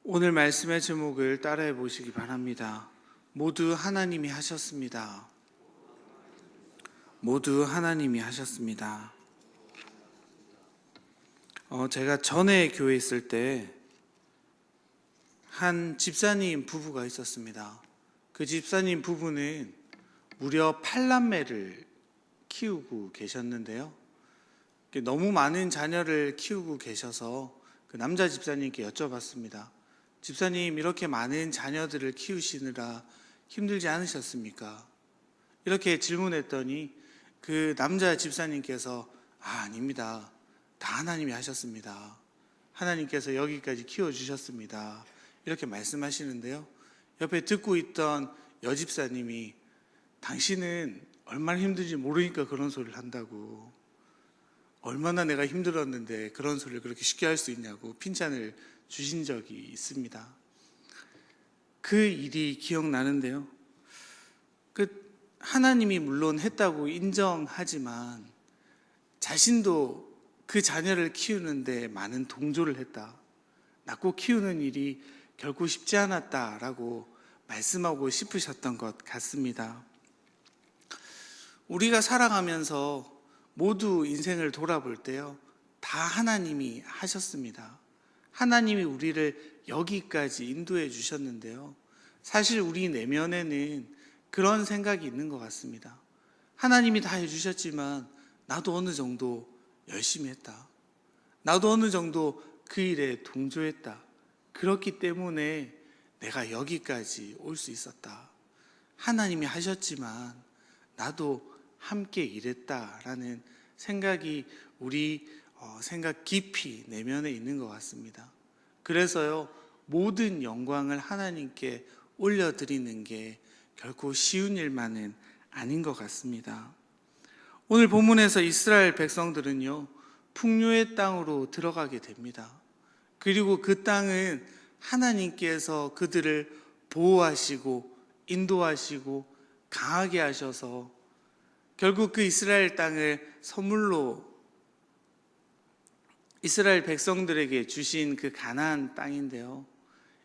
오늘 말씀의 제목을 따라해 보시기 바랍니다. 모두 하나님이 하셨습니다. 모두 하나님이 하셨습니다. 제가 전에 교회에 있을 때 한 집사님 부부가 있었습니다. 그 집사님 부부는 무려 8남매를 키우고 계셨는데요. 너무 많은 자녀를 키우고 계셔서 그 남자 집사님께 여쭤봤습니다. 집사님, 이렇게 많은 자녀들을 키우시느라 힘들지 않으셨습니까? 이렇게 질문했더니 그 남자 집사님께서 아닙니다. 다 하나님이 하셨습니다. 하나님께서 여기까지 키워주셨습니다. 이렇게 말씀하시는데요. 옆에 듣고 있던 여집사님이 당신은 얼마나 힘든지 모르니까 그런 소리를 한다고, 얼마나 내가 힘들었는데 그런 소리를 그렇게 쉽게 할 수 있냐고 핀잔을 주신 적이 있습니다. 그 일이 기억나는데요. 하나님이 물론 했다고 인정하지만 자신도 그 자녀를 키우는데 많은 동조를 했다. 낳고 키우는 일이 결코 쉽지 않았다라고 말씀하고 싶으셨던 것 같습니다. 우리가 살아가면서 모두 인생을 돌아볼 때요, 다 하나님이 하셨습니다. 하나님이 우리를 여기까지 인도해 주셨는데요, 사실 우리 내면에는 그런 생각이 있는 것 같습니다. 하나님이 다 해주셨지만 나도 어느 정도 열심히 했다. 나도 어느 정도 그 일에 동조했다. 그렇기 때문에 내가 여기까지 올 수 있었다. 하나님이 하셨지만 나도 함께 일했다라는 생각이 우리 생각 깊이 내면에 있는 것 같습니다. 그래서요, 모든 영광을 하나님께 올려드리는 게 결코 쉬운 일만은 아닌 것 같습니다. 오늘 본문에서 이스라엘 백성들은요, 풍요의 땅으로 들어가게 됩니다. 그리고 그 땅은 하나님께서 그들을 보호하시고 인도하시고 강하게 하셔서 결국 그 이스라엘 땅을 선물로 이스라엘 백성들에게 주신 그 가나안 땅인데요,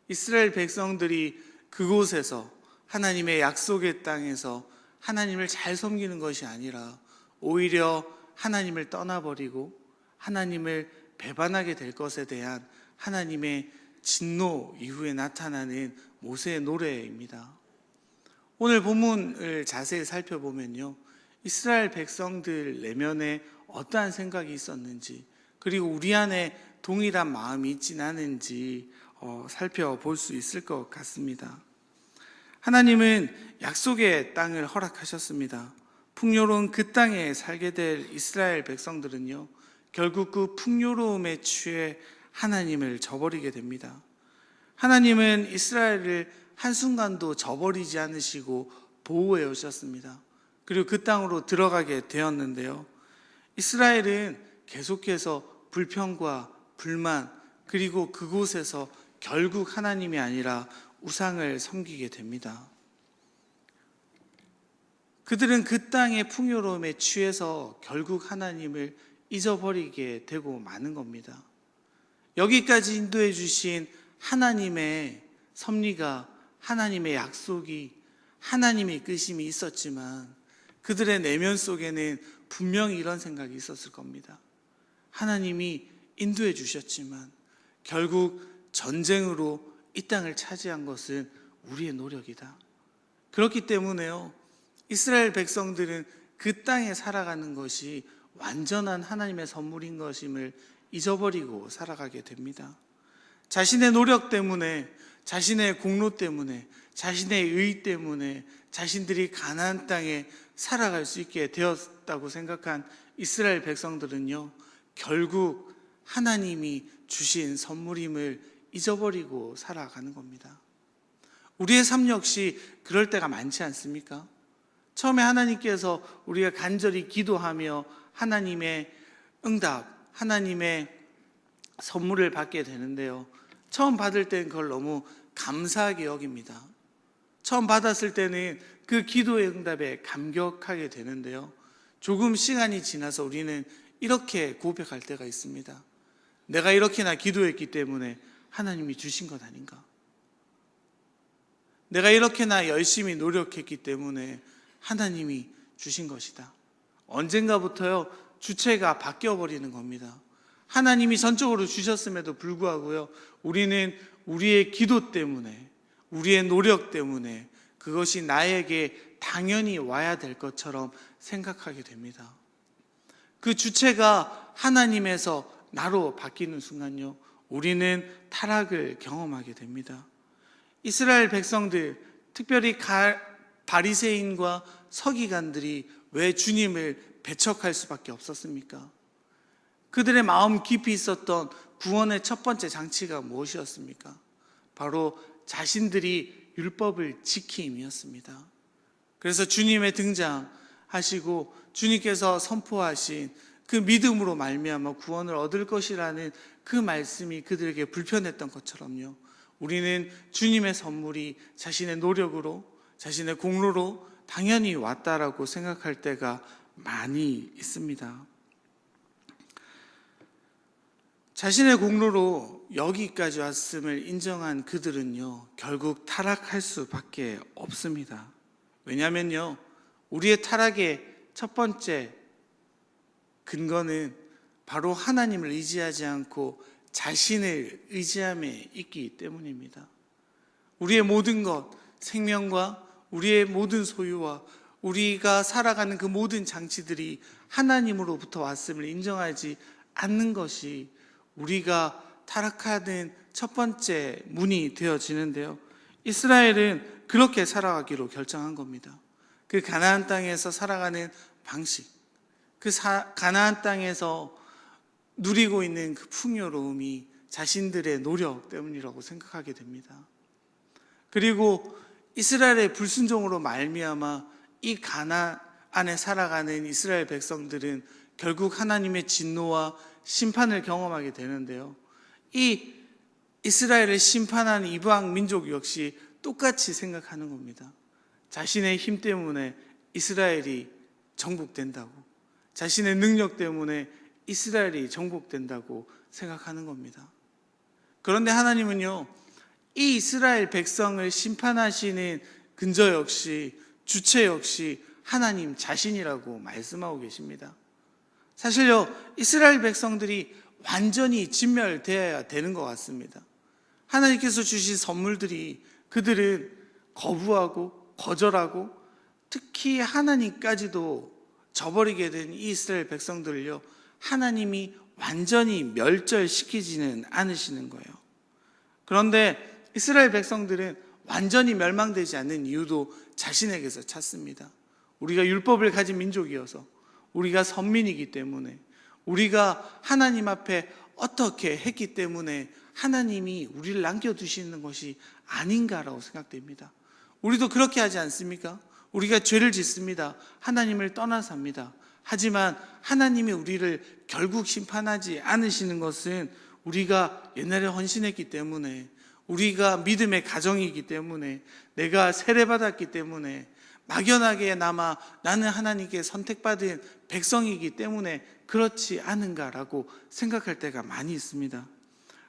이스라엘 백성들이 그곳에서 하나님의 약속의 땅에서 하나님을 잘 섬기는 것이 아니라 오히려 하나님을 떠나버리고 하나님을 배반하게 될 것에 대한 하나님의 진노 이후에 나타나는 모세의 노래입니다. 오늘 본문을 자세히 살펴보면요, 이스라엘 백성들 내면에 어떠한 생각이 있었는지, 그리고 우리 안에 동일한 마음이 있진 않은지 살펴볼 수 있을 것 같습니다. 하나님은 약속의 땅을 허락하셨습니다. 풍요로운 그 땅에 살게 될 이스라엘 백성들은요, 결국 그 풍요로움에 취해 하나님을 저버리게 됩니다. 하나님은 이스라엘을 한순간도 저버리지 않으시고 보호해 오셨습니다. 그리고 그 땅으로 들어가게 되었는데요, 이스라엘은 계속해서 불평과 불만, 그리고 그곳에서 결국 하나님이 아니라 우상을 섬기게 됩니다. 그들은 그 땅의 풍요로움에 취해서 결국 하나님을 잊어버리게 되고 마는 겁니다. 여기까지 인도해 주신 하나님의 섭리가, 하나님의 약속이, 하나님의 이끄심이 있었지만 그들의 내면 속에는 분명히 이런 생각이 있었을 겁니다. 하나님이 인도해 주셨지만 결국 전쟁으로 이 땅을 차지한 것은 우리의 노력이다. 그렇기 때문에요, 이스라엘 백성들은 그 땅에 살아가는 것이 완전한 하나님의 선물인 것임을 잊어버리고 살아가게 됩니다. 자신의 노력 때문에, 자신의 공로 때문에, 자신의 의 때문에 자신들이 가나안 땅에 살아갈 수 있게 되었다고 생각한 이스라엘 백성들은요, 결국 하나님이 주신 선물임을 잊어버리고 살아가는 겁니다. 우리의 삶 역시 그럴 때가 많지 않습니까? 처음에 하나님께서 우리가 간절히 기도하며 하나님의 응답, 하나님의 선물을 받게 되는데요, 처음 받을 때는 그걸 너무 감사하게 여깁니다. 처음 받았을 때는 그 기도의 응답에 감격하게 되는데요, 조금 시간이 지나서 우리는 이렇게 고백할 때가 있습니다. 내가 이렇게나 기도했기 때문에 하나님이 주신 것 아닌가? 내가 이렇게나 열심히 노력했기 때문에 하나님이 주신 것이다. 언젠가부터요, 주체가 바뀌어버리는 겁니다. 하나님이 전적으로 주셨음에도 불구하고요, 우리는 우리의 기도 때문에, 우리의 노력 때문에 그것이 나에게 당연히 와야 될 것처럼 생각하게 됩니다. 그 주체가 하나님에서 나로 바뀌는 순간요, 우리는 타락을 경험하게 됩니다. 이스라엘 백성들, 특별히 바리새인과 서기관들이 왜 주님을 배척할 수밖에 없었습니까? 그들의 마음 깊이 있었던 구원의 첫 번째 장치가 무엇이었습니까? 바로 자신들이 율법을 지킴이었습니다. 그래서 주님의 등장하시고 주님께서 선포하신 그 믿음으로 말미암아 구원을 얻을 것이라는 그 말씀이 그들에게 불편했던 것처럼요, 우리는 주님의 선물이 자신의 노력으로, 자신의 공로로 당연히 왔다라고 생각할 때가 많이 있습니다. 자신의 공로로 여기까지 왔음을 인정한 그들은요, 결국 타락할 수밖에 없습니다. 왜냐하면요, 우리의 타락의 첫 번째 근거는 바로 하나님을 의지하지 않고 자신을 의지함에 있기 때문입니다. 우리의 모든 것, 생명과 우리의 모든 소유와 우리가 살아가는 그 모든 장치들이 하나님으로부터 왔음을 인정하지 않는 것이 우리가 타락하는 첫 번째 문이 되어지는데요, 이스라엘은 그렇게 살아가기로 결정한 겁니다. 그 가나안 땅에서 살아가는 방식, 그 가나안 땅에서 누리고 있는 그 풍요로움이 자신들의 노력 때문이라고 생각하게 됩니다. 그리고 이스라엘의 불순종으로 말미암아 이 가나안에 살아가는 이스라엘 백성들은 결국 하나님의 진노와 심판을 경험하게 되는데요, 이 이스라엘을 심판하는 이방 민족 역시 똑같이 생각하는 겁니다. 자신의 힘 때문에 이스라엘이 정복된다고, 자신의 능력 때문에 이스라엘이 정복된다고 생각하는 겁니다. 그런데 하나님은요, 이 이스라엘 백성을 심판하시는 근저 역시, 주체 역시 하나님 자신이라고 말씀하고 계십니다. 사실요, 이스라엘 백성들이 완전히 진멸되어야 되는 것 같습니다. 하나님께서 주신 선물들이 그들은 거부하고 거절하고 특히 하나님까지도 저버리게 된 이 이스라엘 백성들을요, 하나님이 완전히 멸절시키지는 않으시는 거예요. 그런데 이스라엘 백성들은 완전히 멸망되지 않는 이유도 자신에게서 찾습니다. 우리가 율법을 가진 민족이어서, 우리가 선민이기 때문에, 우리가 하나님 앞에 어떻게 했기 때문에 하나님이 우리를 남겨두시는 것이 아닌가라고 생각됩니다. 우리도 그렇게 하지 않습니까? 우리가 죄를 짓습니다. 하나님을 떠나삽니다. 하지만 하나님이 우리를 결국 심판하지 않으시는 것은 우리가 옛날에 헌신했기 때문에, 우리가 믿음의 가정이기 때문에, 내가 세례받았기 때문에, 막연하게나마 나는 하나님께 선택받은 백성이기 때문에 그렇지 않은가라고 생각할 때가 많이 있습니다.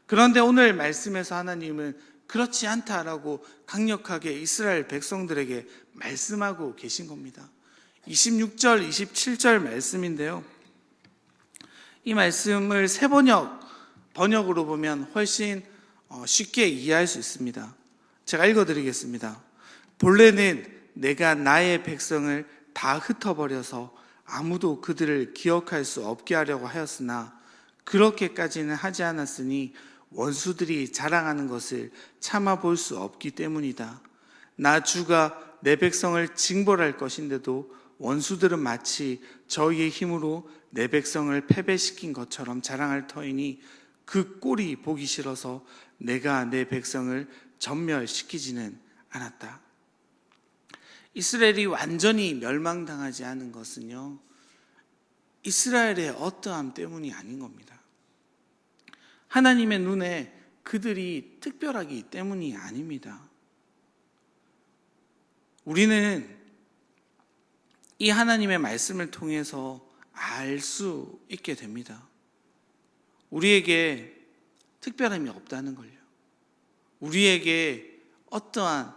그런데 오늘 말씀에서 하나님은 그렇지 않다라고 강력하게 이스라엘 백성들에게 말씀하고 계신 겁니다. 26절, 27절 말씀인데요, 이 말씀을 새 번역으로 보면 훨씬 쉽게 이해할 수 있습니다. 제가 읽어드리겠습니다. 본래는 내가 나의 백성을 다 흩어버려서 아무도 그들을 기억할 수 없게 하려고 하였으나 그렇게까지는 하지 않았으니 원수들이 자랑하는 것을 참아볼 수 없기 때문이다. 나 주가 내 백성을 징벌할 것인데도 원수들은 마치 저희의 힘으로 내 백성을 패배시킨 것처럼 자랑할 터이니 그 꼴이 보기 싫어서 내가 내 백성을 전멸시키지는 않았다. 이스라엘이 완전히 멸망당하지 않은 것은요, 이스라엘의 어떠함 때문이 아닌 겁니다. 하나님의 눈에 그들이 특별하기 때문이 아닙니다. 우리는 이 하나님의 말씀을 통해서 알 수 있게 됩니다. 우리에게 특별함이 없다는 걸요. 우리에게 어떠한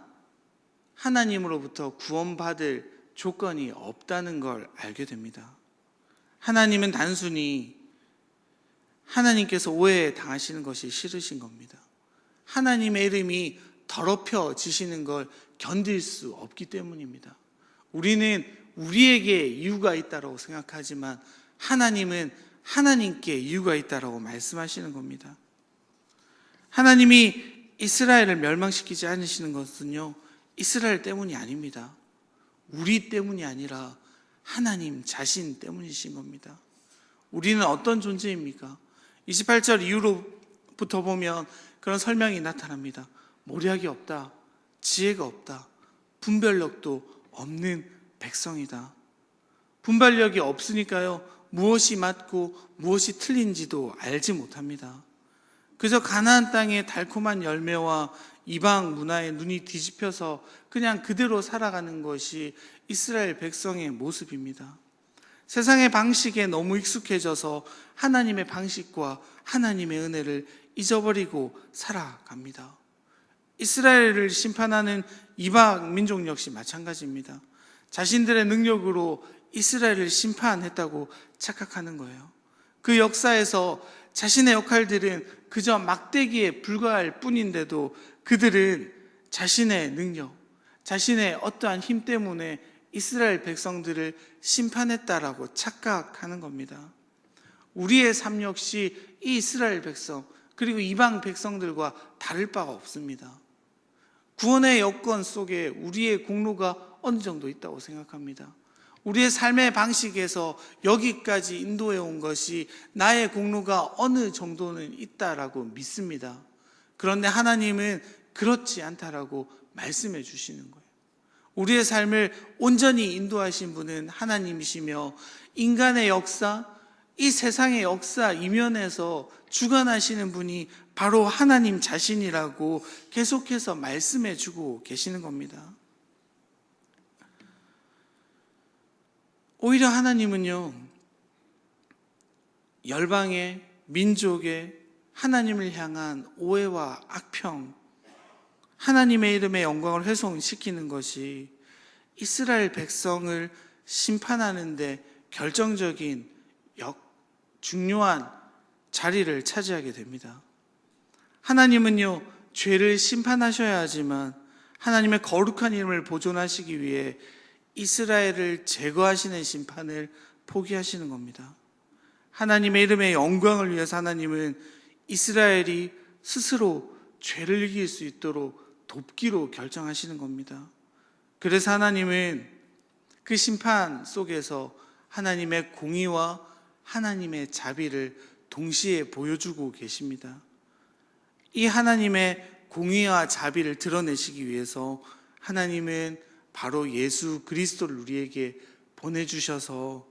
하나님으로부터 구원받을 조건이 없다는 걸 알게 됩니다. 하나님은 단순히 하나님께서 오해 당하시는 것이 싫으신 겁니다. 하나님의 이름이 더럽혀지시는 걸 견딜 수 없기 때문입니다. 우리는 우리에게 이유가 있다고 생각하지만 하나님은 하나님께 이유가 있다고 말씀하시는 겁니다. 하나님이 이스라엘을 멸망시키지 않으시는 것은요, 이스라엘 때문이 아닙니다. 우리 때문이 아니라 하나님 자신 때문이신 겁니다. 우리는 어떤 존재입니까? 28절 이후로부터 보면 그런 설명이 나타납니다. 모략이 없다, 지혜가 없다, 분별력도 없는 백성이다. 분별력이 없으니까요, 무엇이 맞고 무엇이 틀린지도 알지 못합니다. 그저 가나안 땅의 달콤한 열매와 이방 문화에 눈이 뒤집혀서 그냥 그대로 살아가는 것이 이스라엘 백성의 모습입니다. 세상의 방식에 너무 익숙해져서 하나님의 방식과 하나님의 은혜를 잊어버리고 살아갑니다. 이스라엘을 심판하는 이방 민족 역시 마찬가지입니다. 자신들의 능력으로 이스라엘을 심판했다고 착각하는 거예요. 그 역사에서 자신의 역할들은 그저 막대기에 불과할 뿐인데도 그들은 자신의 능력, 자신의 어떠한 힘 때문에 이스라엘 백성들을 심판했다라고 착각하는 겁니다. 우리의 삶 역시 이 이스라엘 백성 그리고 이방 백성들과 다를 바가 없습니다. 구원의 여건 속에 우리의 공로가 어느 정도 있다고 생각합니다. 우리의 삶의 방식에서 여기까지 인도해 온 것이 나의 공로가 어느 정도는 있다라고 믿습니다. 그런데 하나님은 그렇지 않다라고 말씀해 주시는 거예요. 우리의 삶을 온전히 인도하신 분은 하나님이시며 인간의 역사, 이 세상의 역사 이면에서 주관하시는 분이 바로 하나님 자신이라고 계속해서 말씀해 주고 계시는 겁니다. 오히려 하나님은요, 열방의 민족의 하나님을 향한 오해와 악평, 하나님의 이름의 영광을 훼손시키는 것이 이스라엘 백성을 심판하는 데 결정적인 중요한 자리를 차지하게 됩니다. 하나님은요, 죄를 심판하셔야 하지만 하나님의 거룩한 이름을 보존하시기 위해 이스라엘을 제거하시는 심판을 포기하시는 겁니다. 하나님의 이름의 영광을 위해서 하나님은 이스라엘이 스스로 죄를 이길 수 있도록 돕기로 결정하시는 겁니다. 그래서 하나님은 그 심판 속에서 하나님의 공의와 하나님의 자비를 동시에 보여주고 계십니다. 이 하나님의 공의와 자비를 드러내시기 위해서 하나님은 바로 예수 그리스도를 우리에게 보내주셔서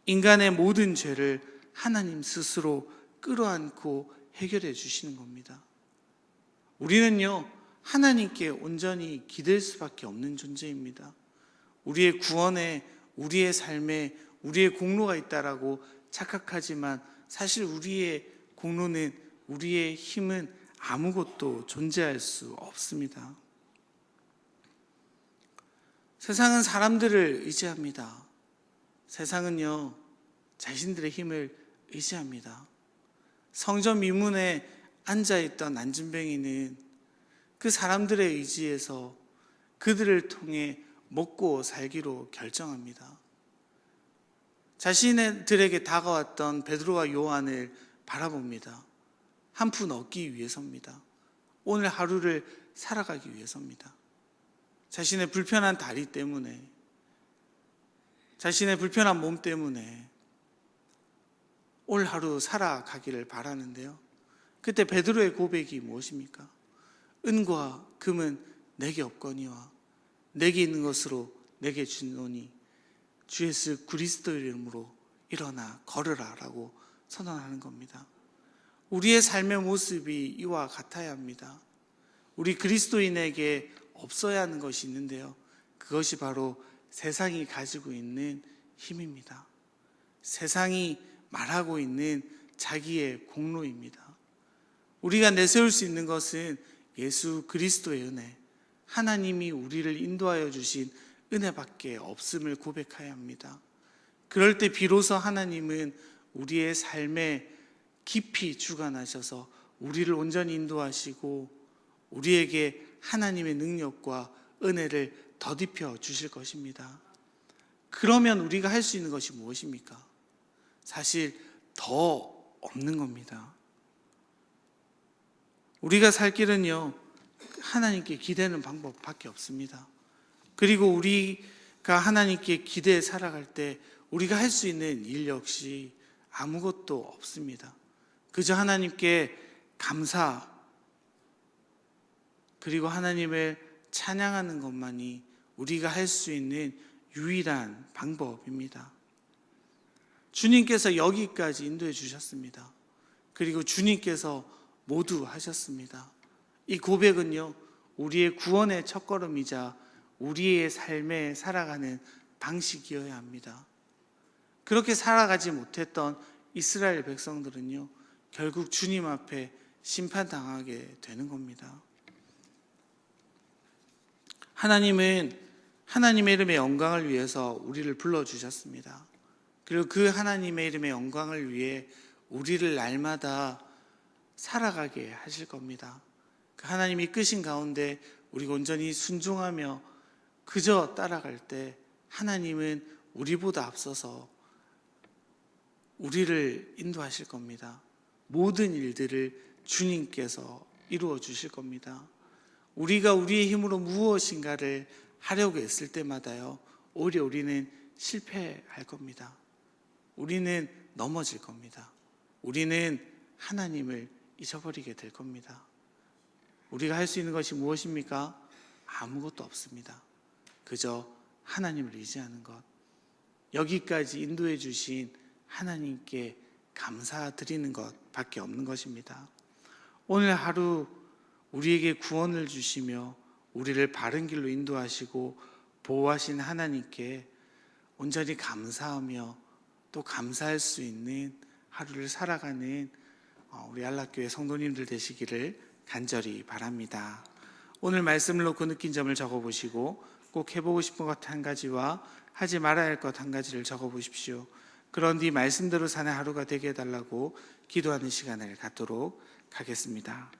인간의 모든 죄를 하나님 스스로 끌어안고 해결해 주시는 겁니다. 우리는요, 하나님께 온전히 기댈 수밖에 없는 존재입니다. 우리의 구원에, 우리의 삶에 우리의 공로가 있다라고 착각하지만 사실 우리의 공로는, 우리의 힘은 아무것도 존재할 수 없습니다. 세상은 사람들을 의지합니다. 세상은요, 자신들의 힘을 의지합니다. 성전 미문에 앉아있던 안진뱅이는 그 사람들의 의지에서 그들을 통해 먹고 살기로 결정합니다. 자신들에게 다가왔던 베드로와 요한을 바라봅니다. 한 푼 얻기 위해서입니다. 오늘 하루를 살아가기 위해서입니다. 자신의 불편한 다리 때문에, 자신의 불편한 몸 때문에 오늘 하루 살아가기를 바라는데요. 그때 베드로의 고백이 무엇입니까? 은과 금은 내게 없거니와 내게 있는 것으로 내게 주노니 주 예수 그리스도의 이름으로 일어나 걸으라 라고 선언하는 겁니다. 우리의 삶의 모습이 이와 같아야 합니다. 우리 그리스도인에게 없어야 하는 것이 있는데요, 그것이 바로 세상이 가지고 있는 힘입니다. 세상이 말하고 있는 자기의 공로입니다. 우리가 내세울 수 있는 것은 예수 그리스도의 은혜, 하나님이 우리를 인도하여 주신 은혜밖에 없음을 고백해야 합니다. 그럴 때 비로소 하나님은 우리의 삶에 깊이 주관하셔서 우리를 온전히 인도하시고 우리에게 하나님의 능력과 은혜를 덧입혀 주실 것입니다. 그러면 우리가 할 수 있는 것이 무엇입니까? 사실 더 없는 겁니다. 우리가 살 길은요, 하나님께 기대는 방법밖에 없습니다. 그리고 우리가 하나님께 기대해 살아갈 때 우리가 할 수 있는 일 역시 아무것도 없습니다. 그저 하나님께 감사, 그리고 하나님을 찬양하는 것만이 우리가 할 수 있는 유일한 방법입니다. 주님께서 여기까지 인도해 주셨습니다. 그리고 주님께서 모두 하셨습니다. 이 고백은요, 우리의 구원의 첫걸음이자 우리의 삶에 살아가는 방식이어야 합니다. 그렇게 살아가지 못했던 이스라엘 백성들은요, 결국 주님 앞에 심판당하게 되는 겁니다. 하나님은 하나님의 이름의 영광을 위해서 우리를 불러주셨습니다. 그리고 그 하나님의 이름의 영광을 위해 우리를 날마다 살아가게 하실 겁니다. 그 하나님이 이끄신 가운데 우리가 온전히 순종하며 그저 따라갈 때 하나님은 우리보다 앞서서 우리를 인도하실 겁니다. 모든 일들을 주님께서 이루어 주실 겁니다. 우리가 우리의 힘으로 무엇인가를 하려고 했을 때마다요, 오히려 우리는 실패할 겁니다. 우리는 넘어질 겁니다. 우리는 하나님을 잊어버리게 될 겁니다. 우리가 할 수 있는 것이 무엇입니까? 아무것도 없습니다. 그저 하나님을 의지하는 것. 여기까지 인도해 주신 하나님께 감사드리는 것밖에 없는 것입니다. 오늘 하루 우리에게 구원을 주시며 우리를 바른 길로 인도하시고 보호하신 하나님께 온전히 감사하며 또 감사할 수 있는 하루를 살아가는 우리 안락교회 성도님들 되시기를 간절히 바랍니다. 오늘 말씀을 놓고 느낀 점을 적어보시고 꼭 해보고 싶은 것 한 가지와 하지 말아야 할 것 한 가지를 적어보십시오. 그런 뒤 말씀대로 사는 하루가 되게 해달라고 기도하는 시간을 갖도록 하겠습니다.